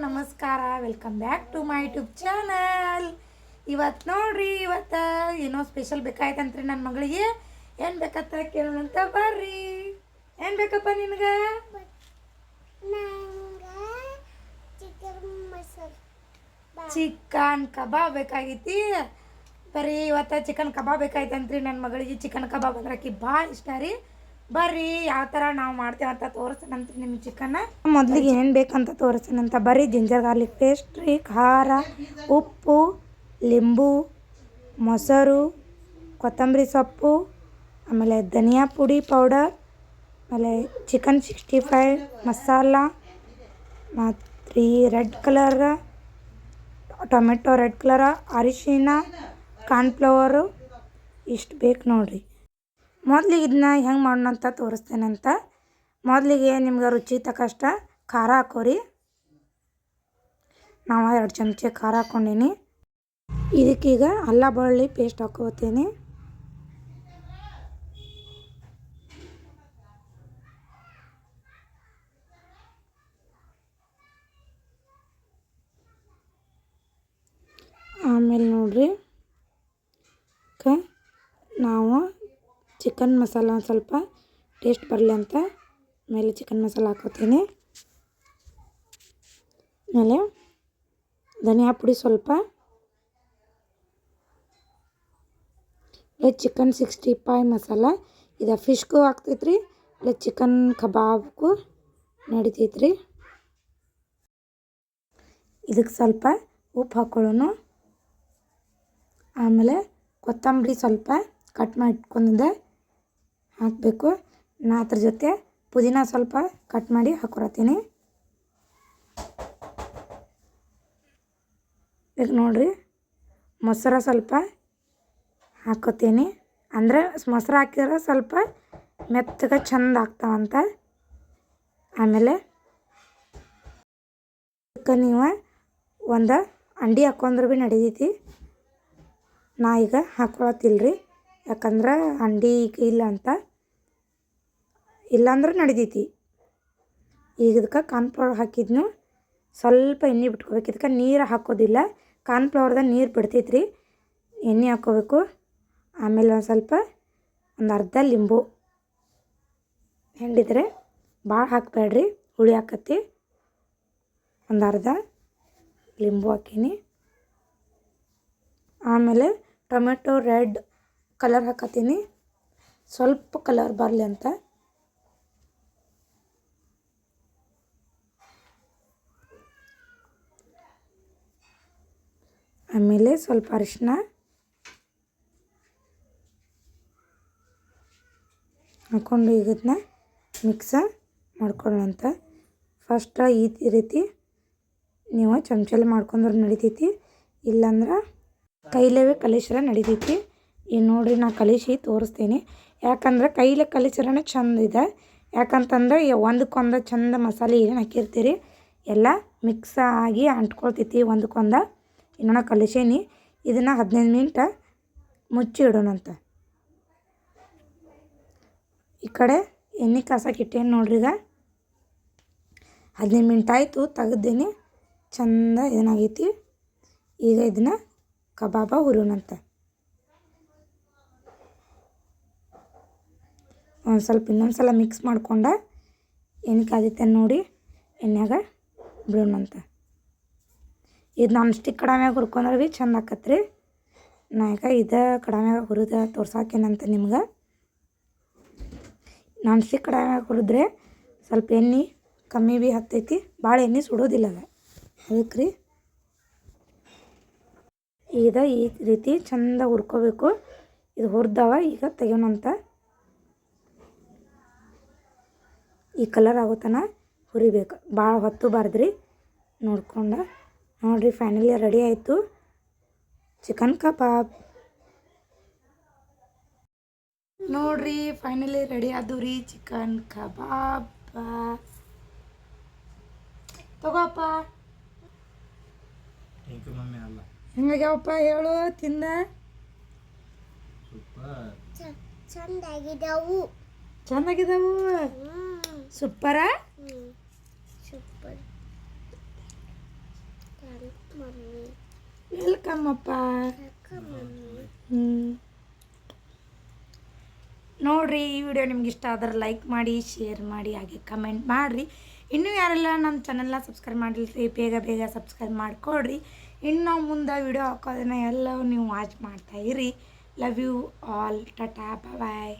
ನಮಸ್ಕಾರ, welcome back to my YouTube channel. ಇವತ್ತು ನೋಡ್ರಿ, ಇವತ್ತು ಏನೋ ಸ್ಪೆಷಲ್ ಬೇಕಾಯ್ತಂತ್ರಿ ನನ್ನ ಮಗಳಿಗೆ. ಏನು ಬೇಕತ್ತ ಕೇಳೋಣಂತ ಬರ್ರಿ. ಏನು ಬೇಕಪ್ಪ ನಿನಗೆ? ಚಿಕನ್ ಕಬಾಬ್ ಬೇಕಾಗೈತಿ. ಬರ್ರಿ, ಇವತ್ತು ಚಿಕನ್ ಕಬಾಬ್ ಬೇಕಾಯ್ತಂತ್ರಿ ನನ್ನ ಮಗಳಿಗೆ. ಚಿಕನ್ ಕಬಾಬ್ ಅಂದ್ರೆ ಆಕಿ ಭಾಳ ಇಷ್ಟ ರೀ. ಬರ್ರಿ, ಯಾವ ಥರ ನಾವು ಮಾಡ್ತೇವಂತ ತೋರಿಸ್ತೀನಂತ ನಿಮ್ಗೆ ಚಿಕನ್ನ. ಮೊದಲಿಗೆ ಏನು ಬೇಕಂತ ತೋರಿಸ್ತೀನಂತ ಬರ್ರಿ. ಜಿಂಜರ್ ಗಾರ್ಲಿಕ್ ಪೇಸ್ಟ್ ರೀ, ಖಾರ, ಉಪ್ಪು, ಲಿಂಬು, ಮೊಸರು, ಕೊತ್ತಂಬರಿ ಸೊಪ್ಪು, ಆಮೇಲೆ ಧನಿಯಾ ಪುಡಿ ಪೌಡರ್, ಆಮೇಲೆ ಚಿಕನ್ 65 ಮಸಾಲ, ಮತ್ತು ರೆಡ್ ಕಲರ್ ಟೊಮೆಟೊ, ರೆಡ್ ಕಲರ, ಅರಿಶಿನ, ಕಾರ್ನ್ಫ್ಲವರು ಇಷ್ಟು ಬೇಕು ನೋಡಿರಿ. ಮೊದಲಿಗೆ ಇದನ್ನ ಹೆಂಗೆ ಮಾಡೋಣ ಅಂತ ತೋರಿಸ್ತೇನಂತ. ಮೊದಲಿಗೆ ನಿಮ್ಗೆ ರುಚಿ ತಕ್ಕಷ್ಟ ಖಾರ ಹಾಕೋರಿ. ನಾವು 2 ಚಮಚ ಖಾರ ಹಾಕ್ಕೊಂಡೀನಿ. ಇದಕ್ಕೀಗ ಅಲ್ಲ ಬೆಳ್ಳುಳ್ಳಿ ಪೇಸ್ಟ್ ಹಾಕೋತೀನಿ. ಆಮೇಲೆ ನೋಡ್ರಿ, ನಾವು ಚಿಕನ್ ಮಸಾಲ ಸ್ವಲ್ಪ ಟೇಸ್ಟ್ ಬರಲಿ ಅಂತ ಮೇಲೆ ಚಿಕನ್ ಮಸಾಲ ಹಾಕೋತೀನಿ. ಆಮೇಲೆ ಧನಿಯಾ ಪುಡಿ ಸ್ವಲ್ಪ, ಚಿಕನ್ 65 ಮಸಾಲ. ಇದು ಫಿಶ್ಗೂ ಹಾಕ್ತೈತ್ರಿ, ಇಲ್ಲ ಚಿಕನ್ ಕಬಾಬ್ಗೂ ನಡಿತೈತ್ರಿ. ಇದಕ್ಕೆ ಸ್ವಲ್ಪ ಉಪ್ಪು ಹಾಕೊಳ್ಳೋಣ. ಆಮೇಲೆ ಕೊತ್ತಂಬರಿ ಸ್ವಲ್ಪ ಕಟ್ ಮಾಡಿ ಇಟ್ಕೊಂಡಿದ್ದೆ ಹಾಕಬೇಕು. ನಾ ಅದ್ರ ಜೊತೆ ಪುದೀನ ಸ್ವಲ್ಪ ಕಟ್ ಮಾಡಿ ಹಾಕೊಳತ್ತೀನಿ. ಈಗ ನೋಡಿರಿ, ಮೊಸರು ಸ್ವಲ್ಪ ಹಾಕೋತೀನಿ. ಅಂದರೆ ಮೊಸರು ಹಾಕಿದ್ರೆ ಸ್ವಲ್ಪ ಮೆತ್ತಗೆ ಚಂದ ಆಗ್ತಾವಂತ. ಆಮೇಲೆ ನೀವು ಒಂದು ಅಂಡಿ ಹಾಕೊಂಡ್ರೆ ಭೀ ನಡಿತೈತಿ. ನಾ ಈಗ ಹಾಕೊಳತ್ತಿಲ್ರಿ, ಯಾಕಂದ್ರೆ ಅಂಡಿ ಇಲ್ಲ ಅಂತ. ಇಲ್ಲಾಂದ್ರೆ ನಡಿತೈತಿ. ಈಗ ಇದಕ್ಕೆ ಕಾರ್ನ್ಫ್ಲವರ್ ಹಾಕಿದ್ನು ಸ್ವಲ್ಪ ಎಣ್ಣೆ ಬಿಟ್ಕೋಬೇಕು. ಇದಕ್ಕೆ ನೀರು ಹಾಕೋದಿಲ್ಲ, ಕಾರ್ನ್ಫ್ಲವರ್ದಾಗ ನೀರು ಬಿಡ್ತೈತ್ರಿ. ಎಣ್ಣೆ ಹಾಕ್ಕೋಬೇಕು. ಆಮೇಲೆ ಒಂದು ಅರ್ಧ ಲಿಂಬು ಹಿಂಡಿದ್ರೆ, ಭಾಳ ಹಾಕಬೇಡ್ರಿ, ಹುಳಿ ಹಾಕತ್ತಿ. ಒಂದು ಅರ್ಧ ಲಿಂಬು ಹಾಕೀನಿ. ಆಮೇಲೆ ಟೊಮೆಟೊ ರೆಡ್ ಕಲರ್ ಹಾಕತ್ತೀನಿ, ಸ್ವಲ್ಪ ಕಲರ್ ಬರಲಿ ಅಂತ. ಆಮೇಲೆ ಸ್ವಲ್ಪ ಅರಿಶಿನ ಹಾಕ್ಕೊಂಡು ಈಗ ಇದನ್ನ ಮಿಕ್ಸ ಮಾಡ್ಕೊಳ್ಳೋಂತ. ಫಸ್ಟ್ ಈ ರೀತಿ ನೀವು ಚಮಚಲ್ಲಿ ಮಾಡ್ಕೊಂಡ್ರೆ ನಡಿತೈತಿ, ಇಲ್ಲಾಂದ್ರೆ ಕೈಲೇವೆ ಕಲಿಸ್ರೆ ನಡಿತೈತಿ. ಈಗ ನೋಡಿರಿ, ನಾ ಕಲಿಸಿ ತೋರಿಸ್ತೀನಿ. ಯಾಕಂದ್ರೆ ಕೈಲೇ ಕಲಿಸ್ರೇ ಚಂದ ಇದೆ. ಯಾಕಂತಂದ್ರೆ ಒಂದಕ್ಕೊಂದು ಚಂದ ಮಸಾಲೆ ಏನು ಹಾಕಿರ್ತೀರಿ ಎಲ್ಲ ಮಿಕ್ಸ್ ಆಗಿ ಅಂಟ್ಕೊಳ್ತೈತಿ ಒಂದಕ್ಕೊಂದು. ಇನ್ನೂ ಕಲಿಸೀನಿ. ಇದನ್ನು 15 ಮಿನಿಟ್ ಮುಚ್ಚಿ ಇಡೋಣಂತ. ಈ ಕಡೆ ಎಣ್ಣೆ ಕಾಸಕ್ಕೆ ಇಟ್ಟೇನು ನೋಡ್ರಿ. ಈಗ 15 ಮಿನಿಟ್ ಆಯಿತು, ತೆಗೆದೇನೆ ಚಂದ ಏನಾಗೈತಿ. ಈಗ ಇದನ್ನು ಕಬಾಬ ಹುರಿಯೋಣಂತ. ಒಂದು ಸ್ವಲ್ಪ ಇನ್ನೊಂದು ಸಲ ಮಿಕ್ಸ್ ಮಾಡ್ಕೊಂಡು ಎಣ್ಣೆ ಕಾದೈತೆ ನೋಡಿ ಎಣ್ಣೆಯಾಗ ಬಿಡೋಣಂತ. ಇದು ನಾನ್ ಸ್ಟಿಕ್ ಕಡಾಮ್ಯಾಗ ಹುರ್ಕೊಂಡ್ರೆ ಭೀ ಚಂದ ಆಕತ್ರಿ. ನಾ ಈಗ ಇದೇ ಕಡಾಮ್ಯಾಗ ಹುರಿದ ತೋರ್ಸಾಕೇನಂತ ನಿಮ್ಗೆ. ನಾನ್ ಸ್ಟಿಕ್ ಕಡಾಮ್ಯಾಗ ಹುರಿದ್ರೆ ಸ್ವಲ್ಪ ಎಣ್ಣೆ ಕಮ್ಮಿ ಭೀ ಹತ್ತೈತಿ, ಭಾಳ ಎಣ್ಣೆ ಸುಡೋದಿಲ್ಲ ಅದಕ್ಕೆ ರೀ. ಈಗ ಈ ರೀತಿ ಚಂದ ಹುರ್ಕೋಬೇಕು. ಇದು ಹುರಿದವ, ಈಗ ತೆಗೋಣಂತ. ಈ ಕಲರ್ ಆಗೋತನ ಹುರಿಬೇಕು, ಭಾಳ ಹೊತ್ತು ಬಾರ್ದ್ರಿ ನೋಡ್ಕೊಂಡು. ನೋಡಿರಿ, ಫೈನಲಿ ರೆಡಿ ಆಯಿತು ಚಿಕನ್ ಕಬಾಬ್. ನೋಡಿರಿ, ಫೈನಲಿ ರೆಡಿ ಆದವು ರೀ ಚಿಕನ್ ಕಬಾಬ್. ತಗೋಪ್ಪ. ಹೆಂಗಾಗ್ಯಾವಪ್ಪ ಹೇಳು, ತಿಂದ? ಚಂದಾಗಿದ್ದಾವು. ಸೂಪರಾ? ವೆಲ್ಕಮ್ ಅಪ್ಪ. ನೋಡಿರಿ, ಈ ವಿಡಿಯೋ ನಿಮ್ಗೆ ಇಷ್ಟ ಆದ್ರೆ ಲೈಕ್ ಮಾಡಿ, ಶೇರ್ ಮಾಡಿ, ಹಾಗೆ ಕಮೆಂಟ್ ಮಾಡಿರಿ. ಇನ್ನೂ ಯಾರೆಲ್ಲ ನಮ್ಮ ಚಾನಲ್ನ ಸಬ್ಸ್ಕ್ರೈಬ್ ಮಾಡಿಲ್ರಿ, ಬೇಗ ಬೇಗ ಸಬ್ಸ್ಕ್ರೈಬ್ ಮಾಡಿಕೊಡ್ರಿ. ಇನ್ನು ನಾವು ಮುಂದೆ ವಿಡಿಯೋ ಹಾಕೋದನ್ನು ಎಲ್ಲವೂ ನೀವು ವಾಚ್ ಮಾಡ್ತಾಯಿರಿ. Love you all. Tata, bye.